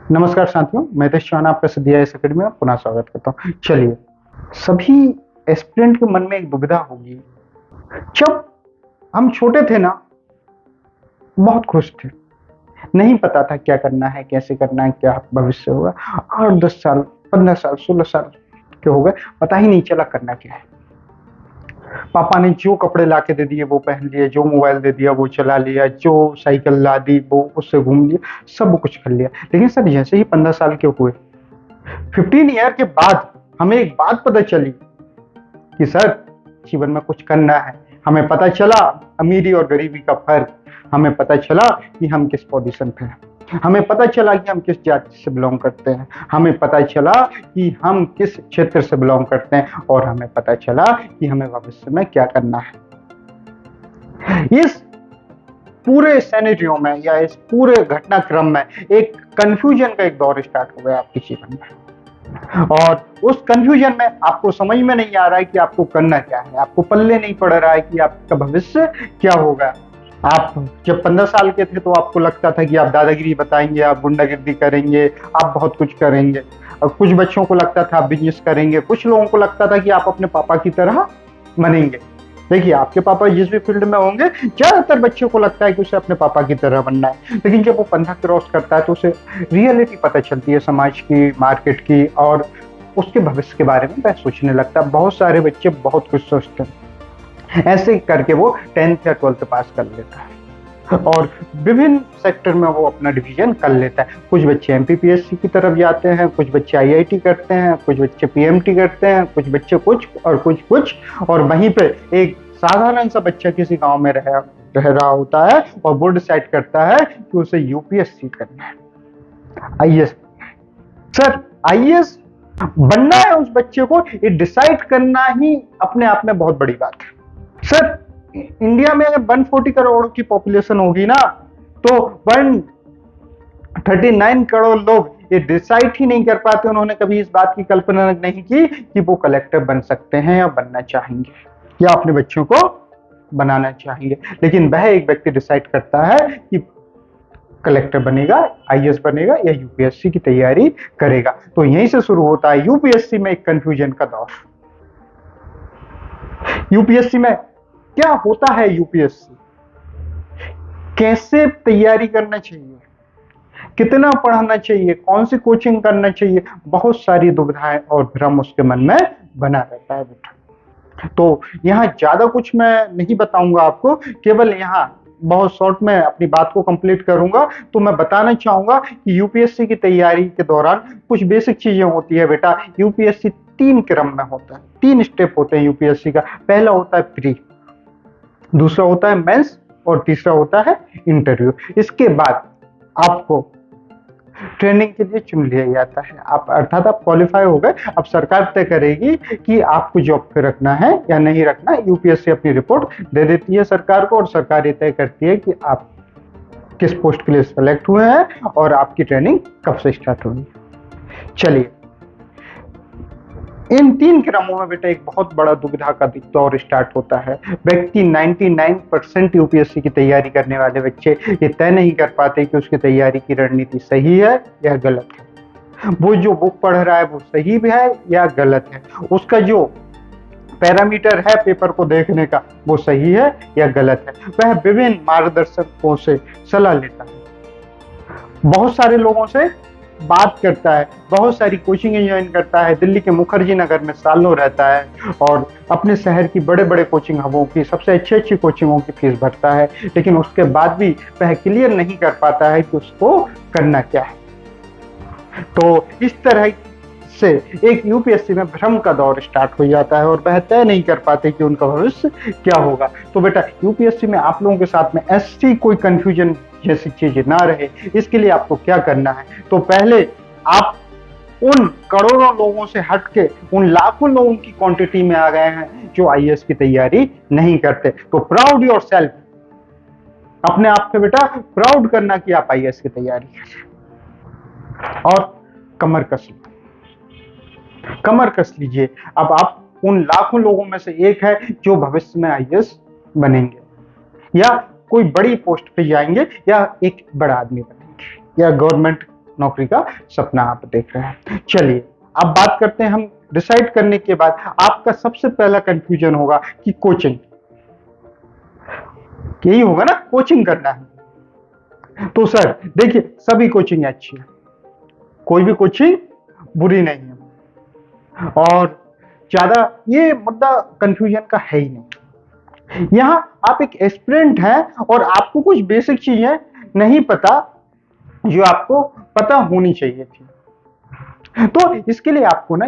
नमस्कार साथियों, मैं हितेश चौहान आपका सिद्धि आईएएस अकेडमी में पुनः स्वागत करता हूँ। चलिए, सभी एस्पिरेंट के मन में एक दुविधा होगी। जब हम छोटे थे ना, बहुत खुश थे, नहीं पता था क्या करना है, कैसे करना है, क्या भविष्य होगा। 8-10 साल, 15 साल, 16 साल के हो गए, पता ही नहीं चला करना क्या है। पापा ने जो कपड़े ला के दे दिए वो पहन लिए, जो मोबाइल दे दिया वो चला लिया, जो साइकिल ला दी वो उससे घूम लिया, सब कुछ कर लिया। लेकिन सर, जैसे ही 15 साल के हुए, 15 ईयर के बाद हमें एक बात पता चली कि सर, जीवन में कुछ करना है। हमें पता चला अमीरी और गरीबी का फर्क। हमें पता चला कि हम किस पोजीशन पे हैं। हमें पता चला कि हम किस जाति से बिलोंग करते हैं। हमें पता चला कि हम किस क्षेत्र से बिलोंग करते हैं, और हमें पता चला कि हमें भविष्य में क्या करना है। इस पूरे सिनेरियो में या इस पूरे घटनाक्रम में एक कंफ्यूजन का एक दौर स्टार्ट हो गया आपके जीवन में, और उस कंफ्यूजन में आपको समझ में नहीं आ रहा है कि आपको करना क्या है। आपको पल्ले नहीं पड़ रहा है कि आपका भविष्य क्या होगा। आप जब 15 साल के थे तो आपको लगता था कि आप दादागिरी बताएंगे, आप गुंडागिर्दी करेंगे, आप बहुत कुछ करेंगे। और कुछ बच्चों को लगता था आप बिजनेस करेंगे, कुछ लोगों को लगता था कि आप अपने पापा की तरह बनेंगे। देखिए, आपके पापा जिस भी फील्ड में होंगे, ज्यादातर बच्चों को लगता है कि उसे अपने पापा की तरह बनना है। लेकिन जब वो 15 क्रॉस करता है तो उसे रियलिटी पता चलती है, समाज की, मार्केट की, और उसके भविष्य के बारे में वह सोचने लगता है। बहुत सारे बच्चे बहुत कुछ सोचते हैं। ऐसे करके वो 10th या 12th पास कर लेता है और विभिन्न सेक्टर में वो अपना डिवीजन कर लेता है। कुछ बच्चे एमपीपीएससी की तरफ जाते हैं, कुछ बच्चे आईआईटी करते हैं, कुछ बच्चे पीएमटी करते हैं, कुछ बच्चे कुछ और कुछ, और वहीं पे एक साधारण सा बच्चा किसी गांव में रह रहा होता है और वो डिसाइड करता है कि उसे यूपीएससी करना है, आईएएस। सर, आईएएस बनना है उस बच्चे को, ये डिसाइड करना ही अपने आप में बहुत बड़ी बात है। सर, इंडिया में अगर 140 करोड़ की पॉपुलेशन होगी ना, तो 139 करोड़ लोग ये डिसाइड ही नहीं कर पाते। उन्होंने कभी इस बात की कल्पना नहीं की कि वो कलेक्टर बन सकते हैं या बनना चाहेंगे या अपने बच्चों को बनाना चाहेंगे। लेकिन वह एक व्यक्ति डिसाइड करता है कि कलेक्टर बनेगा, आईएएस बनेगा या यूपीएससी की तैयारी करेगा। तो यहीं से शुरू होता है यूपीएससी में एक कंफ्यूजन का दौर। यूपीएससी में क्या होता है, यूपीएससी कैसे तैयारी करना चाहिए, कितना पढ़ना चाहिए, कौन सी कोचिंग करना चाहिए, बहुत सारी दुविधाएं और भ्रम उसके मन में बना रहता है बेटा। तो यहाँ ज्यादा कुछ मैं नहीं बताऊंगा आपको, केवल यहाँ बहुत शॉर्ट में अपनी बात को कंप्लीट करूंगा। तो मैं बताना चाहूंगा कि यूपीएससी की तैयारी के दौरान कुछ बेसिक चीजें होती है बेटा। यूपीएससी 3 क्रम में होता है, 3 स्टेप होते हैं यूपीएससी का। पहला होता है प्री, दूसरा होता है मेंस, और तीसरा होता है इंटरव्यू। इसके बाद आपको ट्रेनिंग के लिए चुन लिया जाता है। आप अर्थात आप क्वालिफाई हो गए। अब सरकार तय करेगी कि आपको जॉब पे रखना है या नहीं रखना। यूपीएससी अपनी रिपोर्ट दे देती है सरकार को, और सरकार ये तय करती है कि आप किस पोस्ट के लिए सेलेक्ट हुए हैं और आपकी ट्रेनिंग कब से स्टार्ट होगी। चलिए, इन 3 क्रमों में बेटा एक बहुत बड़ा दुविधा का दौर स्टार्ट होता है। व्यक्ति 99% यूपीएससी की तैयारी करने वाले बच्चे ये तय नहीं कर पाते कि उसकी तैयारी की रणनीति सही है या गलत है। वो जो बुक पढ़ रहा है वो सही भी है या गलत है, उसका जो पैरामीटर है पेपर को देखने का वो सही है या गलत है। वह विभिन्न मार्गदर्शकों से सलाह लेता है, बहुत सारे लोगों से बात करता है, बहुत सारी कोचिंग ज्वाइन करता है। दिल्ली के मुखर्जी नगर में सालों रहता है और अपने शहर की बड़े बड़े कोचिंग हबों की सबसे अच्छी कोचिंगों की फीस भरता है। लेकिन उसके बाद भी वह क्लियर नहीं कर पाता है कि उसको करना क्या है। तो इस तरह से एक यूपीएससी में भ्रम का दौर स्टार्ट हो जाता है और वह तय नहीं कर पाते कि उनका भविष्य क्या होगा। तो बेटा, यूपीएससी में आप लोगों के साथ में ऐसी कोई कंफ्यूजन जैसी चीजें ना रहे, इसके लिए आपको क्या करना है। तो पहले आप उन करोड़ों लोगों से हटके उन लाखों लोगों की क्वांटिटी में आ गए हैं जो आईएएस की तैयारी नहीं करते। तो प्राउड योर सेल्फ, अपने आप पे बेटा प्राउड करना कि आप आईएएस की तैयारी करें। और कमर कस लीजिए, कमर कस लीजिए। अब आप उन लाखों लोगों में से एक है जो भविष्य में आईएएस बनेंगे या कोई बड़ी पोस्ट पे जाएंगे या एक बड़ा आदमी बनेंगे या गवर्नमेंट नौकरी का सपना आप देख रहे हैं। चलिए अब बात करते हैं हम डिसाइड करने के बाद आपका सबसे पहला कंफ्यूजन होगा कि कोचिंग, यही होगा ना, कोचिंग करना है। तो सर देखिए सभी कोचिंग अच्छी है, कोई भी कोचिंग बुरी नहीं है, और ज्यादा ये मुद्दा कंफ्यूजन का है ही नहीं। यहां आप एक एस्पिरेंट हैं और आपको कुछ बेसिक चीजें नहीं पता जो आपको पता होनी चाहिए थी। तो इसके लिए आपको ना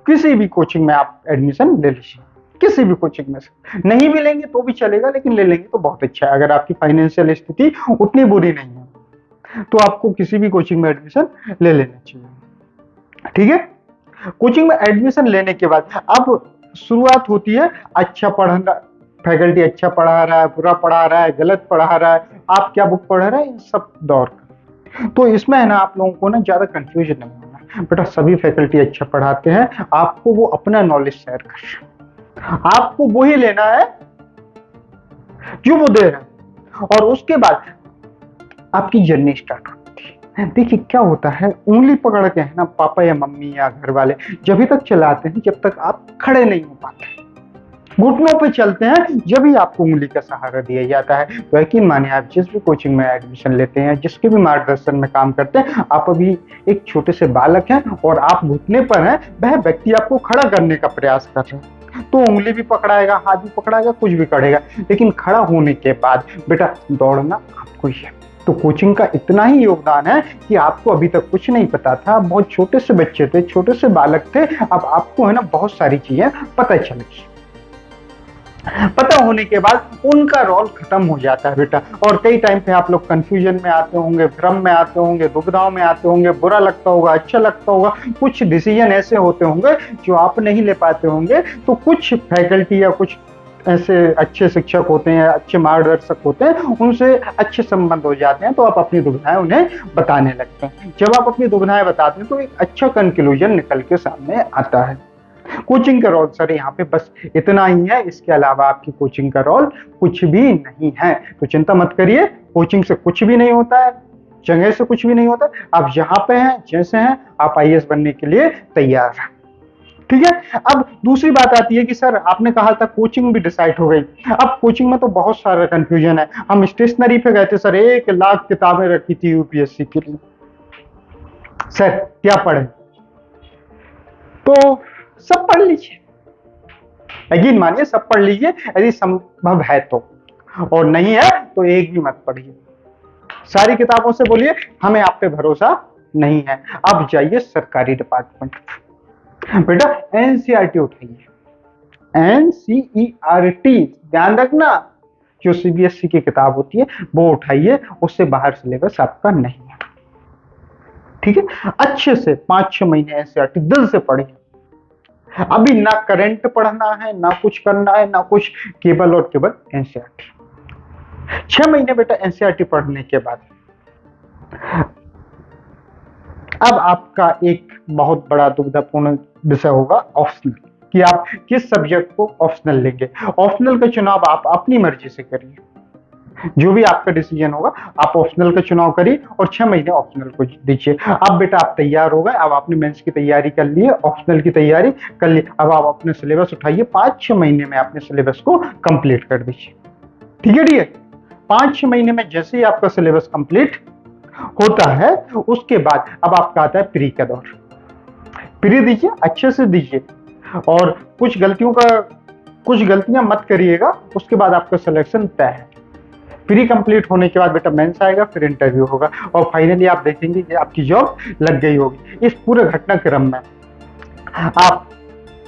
किसी भी कोचिंग में आप एडमिशन ले लीजिए, किसी भी कोचिंग में से। नहीं भी लेंगे तो भी चलेगा, लेकिन ले लेंगे तो बहुत अच्छा है। अगर आपकी फाइनेंशियल स्थिति उतनी बुरी नहीं है तो आपको किसी भी कोचिंग में एडमिशन ले लेना चाहिए। ठीक है, कोचिंग में एडमिशन लेने के बाद अब शुरुआत होती है, अच्छा पढ़ना, फैकल्टी अच्छा पढ़ा रहा है, बुरा पढ़ा रहा है, गलत पढ़ा रहा है, आप क्या बुक पढ़ रहे हैं, इन सब दौर का। तो इसमें है ना आप लोगों को ना ज्यादा कंफ्यूजन नहीं होना बेटा, सभी फैकल्टी अच्छा पढ़ाते हैं, आपको वो अपना नॉलेज शेयर कर रहे हैं, आपको वही लेना है जो वो दे रहे हैं, और उसके बाद आपकी जर्नी स्टार्ट होती है। देखिए क्या होता है, उंगली पकड़ के है ना पापा या मम्मी या घर वाले जब तक चलाते हैं जब तक आप खड़े नहीं हो पाते, घुटनों पे चलते हैं, जब भी आपको उंगली का सहारा दिया जाता है। तो यकीन मानिए आप जिस भी कोचिंग में एडमिशन लेते हैं, जिसके भी मार्गदर्शन में काम करते हैं, आप अभी एक छोटे से बालक हैं और आप घुटने पर हैं, वह व्यक्ति आपको खड़ा करने का प्रयास कर रहे हैं। तो उंगली भी पकड़ाएगा, हाथ भी पकड़ाएगा, कुछ भी करेगा, लेकिन खड़ा होने के बाद बेटा दौड़ना आपको ही है। तो कोचिंग का इतना ही योगदान है कि आपको अभी तक कुछ नहीं पता था, बहुत छोटे से बच्चे थे, छोटे से बालक थे, अब आपको है ना बहुत सारी चीजें पता चलेगी। पता होने के बाद उनका रोल खत्म हो जाता है बेटा, और कई टाइम पे आप लोग कंफ्यूजन में आते होंगे, भ्रम में आते होंगे, दुविधाओं में आते होंगे, बुरा लगता होगा, अच्छा लगता होगा, कुछ डिसीजन ऐसे होते होंगे जो आप नहीं ले पाते होंगे। तो कुछ फैकल्टी या कुछ ऐसे अच्छे शिक्षक होते हैं, अच्छे मार्गदर्शक होते हैं, उनसे अच्छे संबंध हो जाते हैं, तो आप अपनी दुविधाएं उन्हें बताने लगते हैं। जब आप अपनी दुविधाएं बताते हैं तो एक अच्छा कंक्लूजन निकल के सामने आता है। कोचिंग का रोल सर यहाँ पे बस इतना ही है, इसके अलावा आपकी कोचिंग का रोल कुछ भी नहीं है। तो चिंता मत करिए, कोचिंग से कुछ भी नहीं होता है, जगह से कुछ भी नहीं होता। आप जहाँ पे हैं, जैसे हैं, आप आईएएस बनने के लिए तैयार हैं। ठीक है, अब दूसरी बात आती है कि सर आपने कहा था कोचिंग भी डिसाइड हो गई, अब कोचिंग में तो बहुत सारा कंफ्यूजन है। हम स्टेशनरी पे गए थे सर, 1 लाख किताबें रखी थी यूपीएससी के लिए, सर क्या पढ़े? तो सब पढ़ लीजिए, यकीन मानिए सब पढ़ लीजिए यदि संभव है तो, और नहीं है तो एक भी मत पढ़िए। सारी किताबों से बोलिए हमें आप पे भरोसा नहीं है। अब जाइए सरकारी डिपार्टमेंट, बेटा एनसीईआरटी उठाइए, एनसीईआरटी ध्यान रखना, जो सीबीएसई की किताब होती है वो उठाइए, उससे बाहर सिलेबस आपका नहीं है। ठीक है, अच्छे से 5-6 महीने एनसीईआरटी दिल से पढ़िए। अभी ना करंट पढ़ना है, ना कुछ करना है, ना कुछ, केवल और केवल एनसीईआरटी। 6 महीने बेटा एनसीईआरटी पढ़ने के बाद अब आपका एक बहुत बड़ा दुविधापूर्ण विषय होगा ऑप्शनल, कि आप किस सब्जेक्ट को ऑप्शनल लेंगे। ऑप्शनल का चुनाव आप अपनी मर्जी से करिए, जो भी आपका डिसीजन होगा आप ऑप्शनल का चुनाव करिए और 6 महीने ऑप्शनल को दीजिए। अब बेटा आप तैयार हो गए, अब आपने मेंस की तैयारी कर ली है, ऑप्शनल की तैयारी कर ली, अब आप अपने सिलेबस उठाइए, 5-6 महीने में अपने सिलेबस को कंप्लीट कर दीजिए। ठीक है, ठीक है, 5-6 महीने में जैसे ही आपका सिलेबस कंप्लीट होता है उसके बाद अब आपका आता है प्री का दौर। प्री दीजिए, अच्छे से दीजिए, और कुछ गलतियां मत करिएगा, उसके बाद आपका सिलेक्शन तय है। प्री कंप्लीट होने के बाद बेटा मेंस आएगा, फिर इंटरव्यू होगा, और फाइनली आप देखेंगे कि आपकी जॉब लग गई होगी। इस पूरे घटनाक्रम में आप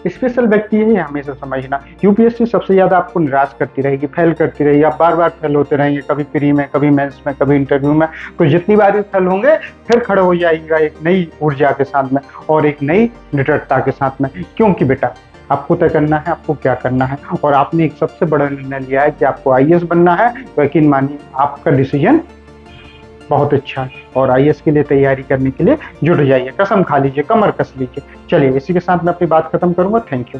स्पेशल व्यक्ति है, हमेशा समझना, यूपीएससी सबसे ज्यादा आपको निराश करती रहेगी, फेल करती रहेगी, आप बार बार फेल होते रहेंगे, कभी प्री में, कभी मेंस में, कभी इंटरव्यू में। तो जितनी बार फेल होंगे फिर खड़े हो जाएगा एक नई ऊर्जा के साथ में और एक नई निडरता के साथ में, क्योंकि बेटा आपको तय करना है आपको क्या करना है, और आपने एक सबसे बड़ा निर्णय लिया है कि आपको आईएएस बनना है। तो यकीन मानिए आपका डिसीजन बहुत अच्छा है, और आईएएस के लिए तैयारी करने के लिए जुट जाइए, कसम खा लीजिए, कमर कस लीजिए। चलिए इसी के साथ मैं अपनी बात खत्म करूंगा। Thank you.